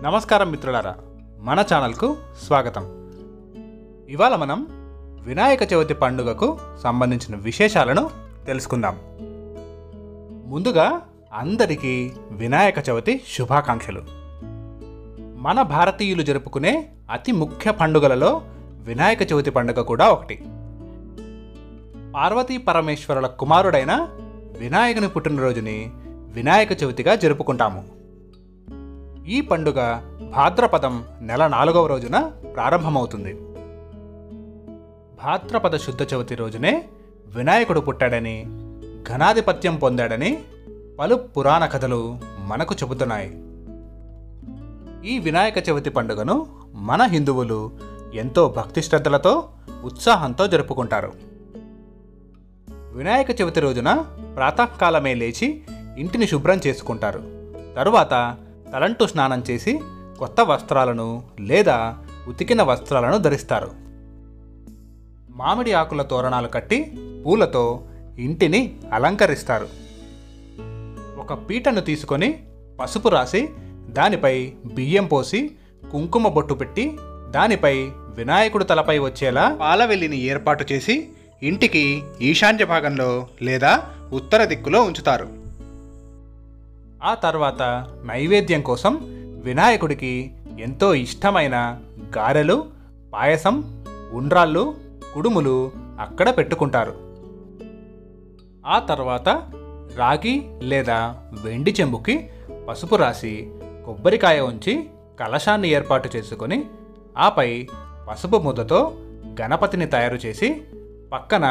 నమస్కారం మిత్రులారా, మన ఛానల్కు స్వాగతం. ఇవాళ మనం వినాయక చవితి పండుగకు సంబంధించిన విశేషాలను తెలుసుకుందాం. ముందుగా అందరికీ వినాయక చవితి శుభాకాంక్షలు. మన భారతీయులు జరుపుకునే అతి ముఖ్య పండుగలలో వినాయక చవితి పండుగ కూడా ఒకటి. పార్వతీ పరమేశ్వరుల కుమారుడైన వినాయకుని పుట్టినరోజుని వినాయక చవితిగా జరుపుకుంటాము. ఈ పండుగ భాద్రపదం నెల 4వ రోజున ప్రారంభమవుతుంది. భాద్రపద శుద్ధ చవితి రోజునే వినాయకుడు పుట్టాడని, ఘనాధిపత్యం పొందాడని పలు పురాణ కథలు మనకు చెబుతున్నాయి. ఈ వినాయక చవితి పండుగను మన హిందువులు ఎంతో భక్తి శ్రద్ధలతో, ఉత్సాహంతో జరుపుకుంటారు. వినాయక చవితి రోజున ప్రాతకాలమే లేచి ఇంటిని శుభ్రం చేసుకుంటారు. తరువాత తలంటు స్నానం చేసి కొత్త వస్త్రాలను లేదా ఉతికిన వస్త్రాలను ధరిస్తారు. మామిడి ఆకుల తోరణాలు కట్టి పూలతో ఇంటిని అలంకరిస్తారు. ఒక పీటను తీసుకొని పసుపు రాసి దానిపై బియ్యం పోసి కుంకుమ బొట్టు పెట్టి దానిపై వినాయకుడు తలపై వచ్చేలా పాలవెల్లిని ఏర్పాటు చేసి ఇంటికి ఈశాన్య భాగంలో లేదా ఉత్తర దిక్కులో ఉంచుతారు. ఆ తర్వాత నైవేద్యం కోసం వినాయకుడికి ఎంతో ఇష్టమైన గారెలు, పాయసం, ఉండ్రాళ్ళు, కుడుములు అక్కడ పెట్టుకుంటారు. ఆ తర్వాత రాగి లేదా వెండి చెంబుకి పసుపు రాసి కొబ్బరికాయ ఉంచి కలశాన్ని ఏర్పాటు చేసుకొని ఆపై పసుపు ముద్దతో గణపతిని తయారు చేసి పక్కన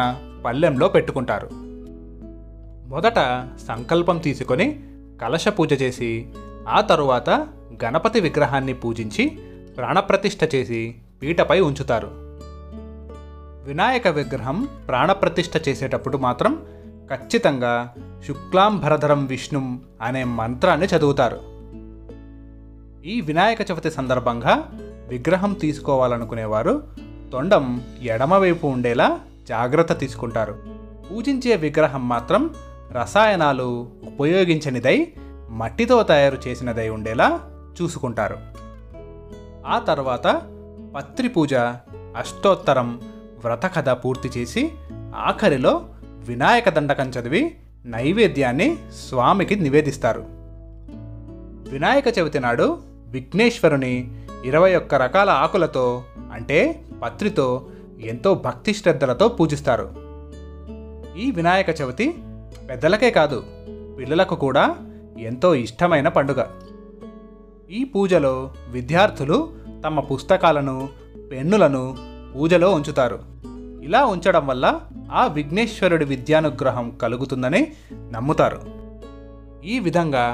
పళ్ళెంలో పెట్టుకుంటారు. మొదట సంకల్పం తీసుకొని కలశ పూజ చేసి ఆ తరువాత గణపతి విగ్రహాన్ని పూజించి ప్రాణప్రతిష్ఠ చేసి పీటపై ఉంచుతారు. వినాయక విగ్రహం ప్రాణప్రతిష్ఠ చేసేటప్పుడు మాత్రం ఖచ్చితంగా శుక్లాంబరధరం విష్ణుం అనే మంత్రాన్ని చదువుతారు. ఈ వినాయక చవితి సందర్భంగా విగ్రహం తీసుకోవాలనుకునేవారు తొండం ఎడమవైపు ఉండేలా జాగ్రత్త తీసుకుంటారు. పూజించే విగ్రహం మాత్రం రసాయనాలు ఉపయోగించనిదై మట్టితో తయారు చేసినదై ఉండేలా చూసుకుంటారు. ఆ తర్వాత పత్రి పూజ, అష్టోత్తరం, వ్రతకథ పూర్తి చేసి ఆఖరిలో వినాయక దండకం చదివి నైవేద్యాన్ని స్వామికి నివేదిస్తారు. వినాయక చవితి నాడు విఘ్నేశ్వరుని 21 రకాల ఆకులతో అంటే పత్రితో ఎంతో భక్తి శ్రద్ధలతో పూజిస్తారు. ఈ వినాయక చవితి పెద్దలకే కాదు, పిల్లలకు కూడా ఎంతో ఇష్టమైన పండుగ. ఈ పూజలో విద్యార్థులు తమ పుస్తకాలను, పెన్నులను పూజలో ఉంచుతారు. ఇలా ఉంచడం వల్ల ఆ విఘ్నేశ్వరుడి విద్యానుగ్రహం కలుగుతుందని నమ్ముతారు. ఈ విధంగా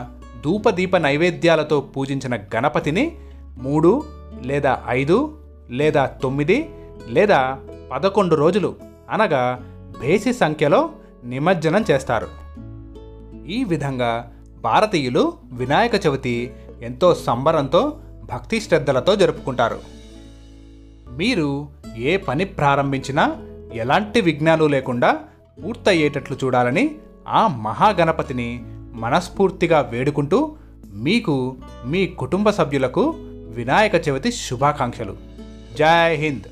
ధూపదీప నైవేద్యాలతో పూజించిన గణపతిని 3 లేదా 5 లేదా 9 లేదా 11 రోజులు అనగా బేసి సంఖ్యలో నిమజ్జనం చేస్తారు. ఈ విధంగా భారతీయులు వినాయక చవితి ఎంతో సంబరంతో, భక్తి శ్రద్ధలతో జరుపుకుంటారు. మీరు ఏ పని ప్రారంభించినా ఎలాంటి విఘ్నాలు లేకుండా పూర్తయ్యేటట్లు చూడాలని ఆ మహాగణపతిని మనస్ఫూర్తిగా వేడుకుంటూ మీకు, మీ కుటుంబ సభ్యులకు వినాయక చవితి శుభాకాంక్షలు. జై హింద్.